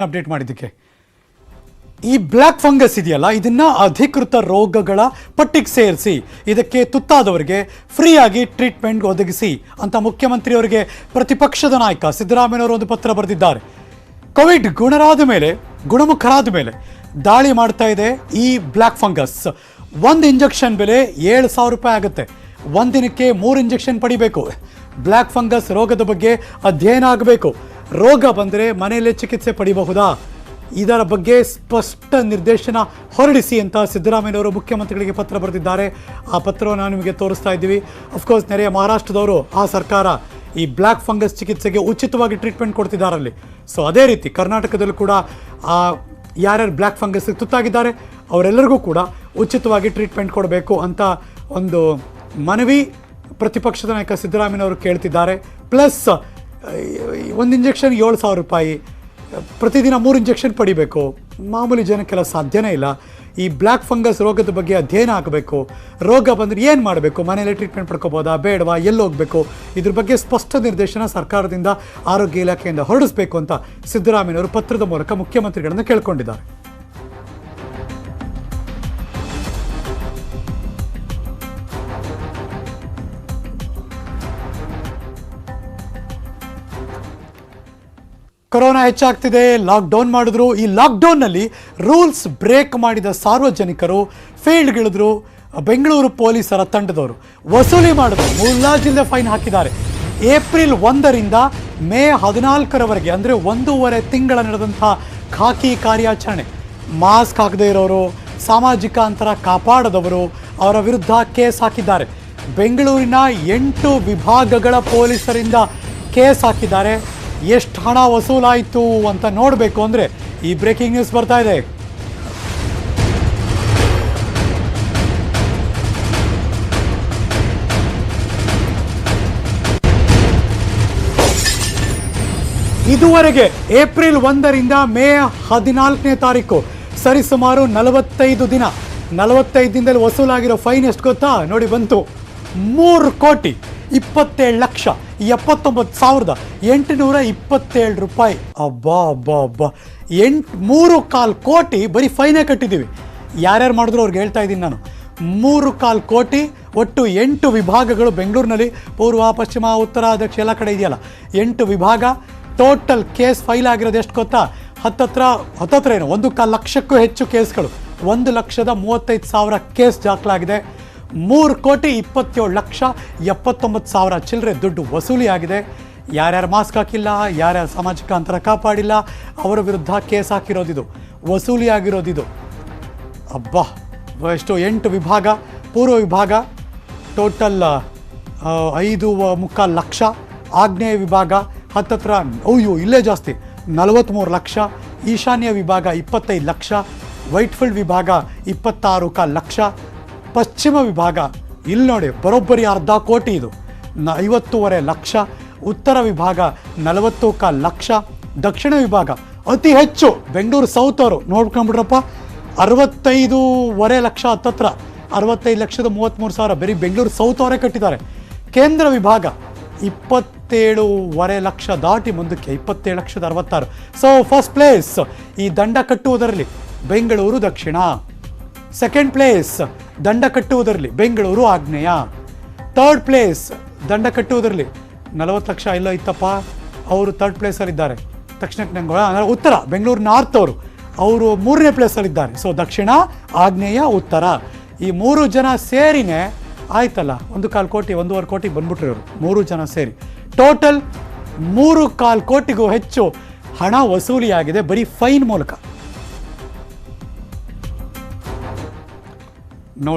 Update ಮಾಡಿದ್ದಕ್ಕೆ ಈ black fungus ಇದೆಯಲ್ಲ ಇದನ್ನ ಅಧಿಕೃತ ರೋಗಗಳ ಪಟ್ಟಿಗೆ ಸೇರಿಸಿ ಇದಕ್ಕೆ ತುತ್ತಾದವರಿಗೆ ಫ್ರೀಯಾಗಿ ಟ್ರೀಟ್ಮೆಂಟ್ ಒದಗಿಸಿ ಅಂತ ಮುಖ್ಯಮಂತ್ರಿಯವರಿಗೆ ಪ್ರತಿಪಕ್ಷದ ನಾಯಕ ಸಿದ್ದರಾಮಯ್ಯನವರು ಒಂದು ಪತ್ರ ಬರೆದಿದ್ದಾರೆ. ಕೋವಿಡ್ ಗುಣಮುಖರಾದ ಮೇಲೆ ದಾಳಿ ಮಾಡ್ತಾ ಇದೆ ಈ ಬ್ಲ್ಯಾಕ್ ಫಂಗಸ್. ಒಂದು ಇಂಜೆಕ್ಷನ್ ಬೆಲೆ 7,000 ರೂಪಾಯಿ ಆಗುತ್ತೆ. ಒಂದಿನಕ್ಕೆ 3 ಇಂಜೆಕ್ಷನ್ ಪಡಿಬೇಕು. ಬ್ಲ್ಯಾಕ್ ಫಂಗಸ್ ರೋಗದ ಬಗ್ಗೆ ಅಧ್ಯಯನ ಆಗಬೇಕು. ರೋಗ ಬಂದರೆ ಮನೆಯಲ್ಲೇ ಚಿಕಿತ್ಸೆ ಪಡಿಬಹುದಾ, ಇದರ ಬಗ್ಗೆ ಸ್ಪಷ್ಟ ನಿರ್ದೇಶನ ಹೊರಡಿಸಿ ಅಂತ ಸಿದ್ದರಾಮಯ್ಯನವರು ಮುಖ್ಯಮಂತ್ರಿಗಳಿಗೆ ಪತ್ರ ಬರೆದಿದ್ದಾರೆ. ಆ ಪತ್ರವನ್ನು ನಾವು ನಿಮಗೆ ತೋರಿಸ್ತಾ ಇದ್ದೀವಿ. ಅಫ್ಕೋರ್ಸ್ ನೆರೆಯ ಮಹಾರಾಷ್ಟ್ರದವರು ಆ ಸರ್ಕಾರ ಈ ಬ್ಲ್ಯಾಕ್ ಫಂಗಸ್ ಚಿಕಿತ್ಸೆಗೆ ಉಚಿತವಾಗಿ ಟ್ರೀಟ್ಮೆಂಟ್ ಕೊಡ್ತಿದ್ದಾರಲ್ಲಿ. ಸೊ ಅದೇ ರೀತಿ ಕರ್ನಾಟಕದಲ್ಲೂ ಕೂಡ ಯಾರ್ಯಾರು ಬ್ಲ್ಯಾಕ್ ಫಂಗಸ್ಗೆ ತುತ್ತಾಗಿದ್ದಾರೆ ಅವರೆಲ್ಲರಿಗೂ ಕೂಡ ಉಚಿತವಾಗಿ ಟ್ರೀಟ್ಮೆಂಟ್ ಕೊಡಬೇಕು ಅಂತ ಒಂದು ಮನವಿ ಪ್ರತಿಪಕ್ಷದ ನಾಯಕ ಸಿದ್ದರಾಮಯ್ಯನವರು ಕೇಳ್ತಿದ್ದಾರೆ. ಪ್ಲಸ್ ಒಂದು ಇಂಜೆಕ್ಷನ್ 7,000 ರೂಪಾಯಿ, ಪ್ರತಿದಿನ 3 ಇಂಜೆಕ್ಷನ್ ಪಡಿಬೇಕು. ಮಾಮೂಲಿ ಜನಕ್ಕೆಲ್ಲ ಸಾಧ್ಯನೇ ಇಲ್ಲ. ಈ ಬ್ಲ್ಯಾಕ್ ಫಂಗಸ್ ರೋಗದ ಬಗ್ಗೆ ಅಧ್ಯಯನ ಆಗಬೇಕು. ರೋಗ ಬಂದರೆ ಏನು ಮಾಡಬೇಕು, ಮನೆಯಲ್ಲೇ ಟ್ರೀಟ್ಮೆಂಟ್ ಪಡ್ಕೋಬೋದಾ ಬೇಡವಾ, ಎಲ್ಲಿ ಹೋಗಬೇಕು, ಇದ್ರ ಬಗ್ಗೆ ಸ್ಪಷ್ಟ ನಿರ್ದೇಶನ ಸರ್ಕಾರದಿಂದ ಆರೋಗ್ಯ ಇಲಾಖೆಯಿಂದ ಹೊರಡಿಸಬೇಕು ಅಂತ ಸಿದ್ದರಾಮಯ್ಯನವರು ಪತ್ರದ ಮೂಲಕ ಮುಖ್ಯಮಂತ್ರಿಗಳನ್ನು ಕೇಳ್ಕೊಂಡಿದ್ದಾರೆ. ಕೊರೋನಾ ಹೆಚ್ಚಾಗ್ತಿದೆ, ಲಾಕ್ಡೌನ್ ಮಾಡಿದ್ರು. ಈ ಲಾಕ್ಡೌನ್ನಲ್ಲಿ ರೂಲ್ಸ್ ಬ್ರೇಕ್ ಮಾಡಿದ ಸಾರ್ವಜನಿಕರು ಫೀಲ್ಡ್ಗಿಳಿದ್ರು. ಬೆಂಗಳೂರು ಪೊಲೀಸರ ತಂಡದವರು ವಸೂಲಿ ಮಾಡಿದ್ರು, ಮುಲಾಜಿಲ್ಲದೆ ಫೈನ್ ಹಾಕಿದ್ದಾರೆ. ಏಪ್ರಿಲ್ 1ರಿಂದ ಮೇ 14ರವರೆಗೆ ಅಂದರೆ 1.5 ತಿಂಗಳ ನಡೆದಂಥ ಖಾಕಿ ಕಾರ್ಯಾಚರಣೆ. ಮಾಸ್ಕ್ ಹಾಕದೇ ಇರೋರು, ಸಾಮಾಜಿಕ ಅಂತರ ಕಾಪಾಡದವರು ಅವರ ವಿರುದ್ಧ ಕೇಸ್ ಹಾಕಿದ್ದಾರೆ. ಬೆಂಗಳೂರಿನ 8 ವಿಭಾಗಗಳ ಪೊಲೀಸರಿಂದ ಕೇಸ್ ಹಾಕಿದ್ದಾರೆ. ಎಷ್ಟು ಹಣ ವಸೂಲಾಯಿತು ಅಂತ ನೋಡಬೇಕು ಅಂದರೆ ಈ ಬ್ರೇಕಿಂಗ್ ನ್ಯೂಸ್ ಬರ್ತಾ ಇದೆ. ಇದುವರೆಗೆ ಏಪ್ರಿಲ್ 1ರಿಂದ ಮೇ 14ನೇ ತಾರೀಕು ಸರಿಸುಮಾರು 45 ದಿನ. 45 ದಿನದಲ್ಲಿ ವಸೂಲಾಗಿರೋ ಫೈನ್ ಎಷ್ಟು ಗೊತ್ತಾ? ನೋಡಿ ಬಂತು, 3,79,827 ರೂಪಾಯಿ. ಅಬ್ಬಾ. 3.25 ಕೋಟಿ ಬರೀ ಫೈನೇ ಕಟ್ಟಿದ್ದೀವಿ. ಯಾರ್ಯಾರು ಮಾಡಿದ್ರು ಅವ್ರಿಗೆ ಹೇಳ್ತಾ ಇದ್ದೀನಿ ನಾನು. 3.25 ಕೋಟಿ. ಒಟ್ಟು 8 ವಿಭಾಗಗಳು ಬೆಂಗಳೂರಿನಲ್ಲಿ, ಪೂರ್ವ, ಪಶ್ಚಿಮ, ಉತ್ತರ, ದಕ್ಷಿಣ ಎಲ್ಲ ಕಡೆ ಇದೆಯಲ್ಲ, 8 ವಿಭಾಗ. ಟೋಟಲ್ ಕೇಸ್ ಫೈಲ್ ಆಗಿರೋದು ಎಷ್ಟು ಗೊತ್ತಾ? ಹತ್ತತ್ರ ಏನು 1.25 ಲಕ್ಷಕ್ಕೂ ಹೆಚ್ಚು ಕೇಸ್ಗಳು. 1,35,000 ಕೇಸ್ ದಾಖಲಾಗಿದೆ. 3,27,79,000 ಚಿಲ್ಲರೆ ದುಡ್ಡು ವಸೂಲಿಯಾಗಿದೆ. ಯಾರ್ಯಾರು ಮಾಸ್ಕ್ ಹಾಕಿಲ್ಲ, ಯಾರ್ಯಾರು ಸಾಮಾಜಿಕ ಅಂತರ ಕಾಪಾಡಿಲ್ಲ ಅವರ ವಿರುದ್ಧ ಕೇಸ್ ಹಾಕಿರೋದಿದು, ವಸೂಲಿಯಾಗಿರೋದಿದು. ಅಬ್ಬಾ ಎಷ್ಟು! 8 ವಿಭಾಗ. ಪೂರ್ವ ವಿಭಾಗ ಟೋಟಲ್ 5.25 ಲಕ್ಷ. ಆಗ್ನೇಯ ವಿಭಾಗ ಹತ್ತತ್ರ ಇಲ್ಲೇ ಜಾಸ್ತಿ 43 ಲಕ್ಷ. ಈಶಾನ್ಯ ವಿಭಾಗ 25 ಲಕ್ಷ. ವೈಟ್ಫೀಲ್ಡ್ ವಿಭಾಗ 26.25 ಲಕ್ಷ. ಪಶ್ಚಿಮ ವಿಭಾಗ ಇಲ್ಲಿ ನೋಡಿ ಬರೋಬ್ಬರಿ 1/2 ಕೋಟಿ, ಇದು 50.25 ಲಕ್ಷ. ಉತ್ತರ ವಿಭಾಗ 40.25 ಲಕ್ಷ. ದಕ್ಷಿಣ ವಿಭಾಗ ಅತಿ ಹೆಚ್ಚು ಬೆಂಗಳೂರು ಸೌತ್ ಅವರು ನೋಡ್ಕೊಂಡ್ಬಿಡ್ರಪ್ಪ, 65.25 ಲಕ್ಷ. ಹತ್ತತ್ರ 65,33,000 ಬರೀ ಬೆಂಗಳೂರು ಸೌತ್ ಅವರೇ ಕಟ್ಟಿದ್ದಾರೆ. ಕೇಂದ್ರ ವಿಭಾಗ 27.25 ಲಕ್ಷ ದಾಟಿ ಮುಂದಕ್ಕೆ 27,66,000. ಸೊ ಫಸ್ಟ್ ಪ್ಲೇಸ್ ಈ ದಂಡ ಕಟ್ಟುವುದರಲ್ಲಿ ಬೆಂಗಳೂರು ದಕ್ಷಿಣ. ಸೆಕೆಂಡ್ ಪ್ಲೇಸ್ ದಂಡ ಕಟ್ಟುವುದರಲ್ಲಿ ಬೆಂಗಳೂರು ಆಗ್ನೇಯ. ಥರ್ಡ್ ಪ್ಲೇಸ್ ದಂಡ ಕಟ್ಟುವುದರಲ್ಲಿ 40 ಲಕ್ಷ ಎಲ್ಲೋ ಇತ್ತಪ್ಪ, ಅವರು ಥರ್ಡ್ ಪ್ಲೇಸಲ್ಲಿದ್ದಾರೆ. ತಕ್ಷಣಕ್ಕೆ ನಂಗೆ ಉತ್ತರ ಬೆಂಗಳೂರು ನಾರ್ತ್ ಅವರು 3ನೇ ಪ್ಲೇಸಲ್ಲಿದ್ದಾರೆ. ಸೊ ದಕ್ಷಿಣ, ಆಗ್ನೇಯ, ಉತ್ತರ ಈ 3 ಜನ ಸೇರಿನೇ ಆಯ್ತಲ್ಲ 1.25 ಕೋಟಿ 1.25 ಕೋಟಿ ಬಂದ್ಬಿಟ್ರು ಇವರು 3 ಜನ ಸೇರಿ. ಟೋಟಲ್ 3.25 ಕೋಟಿಗೂ ಹೆಚ್ಚು ಹಣ ವಸೂಲಿಯಾಗಿದೆ ಬರೀ ಫೈನ್ ಮೂಲಕ.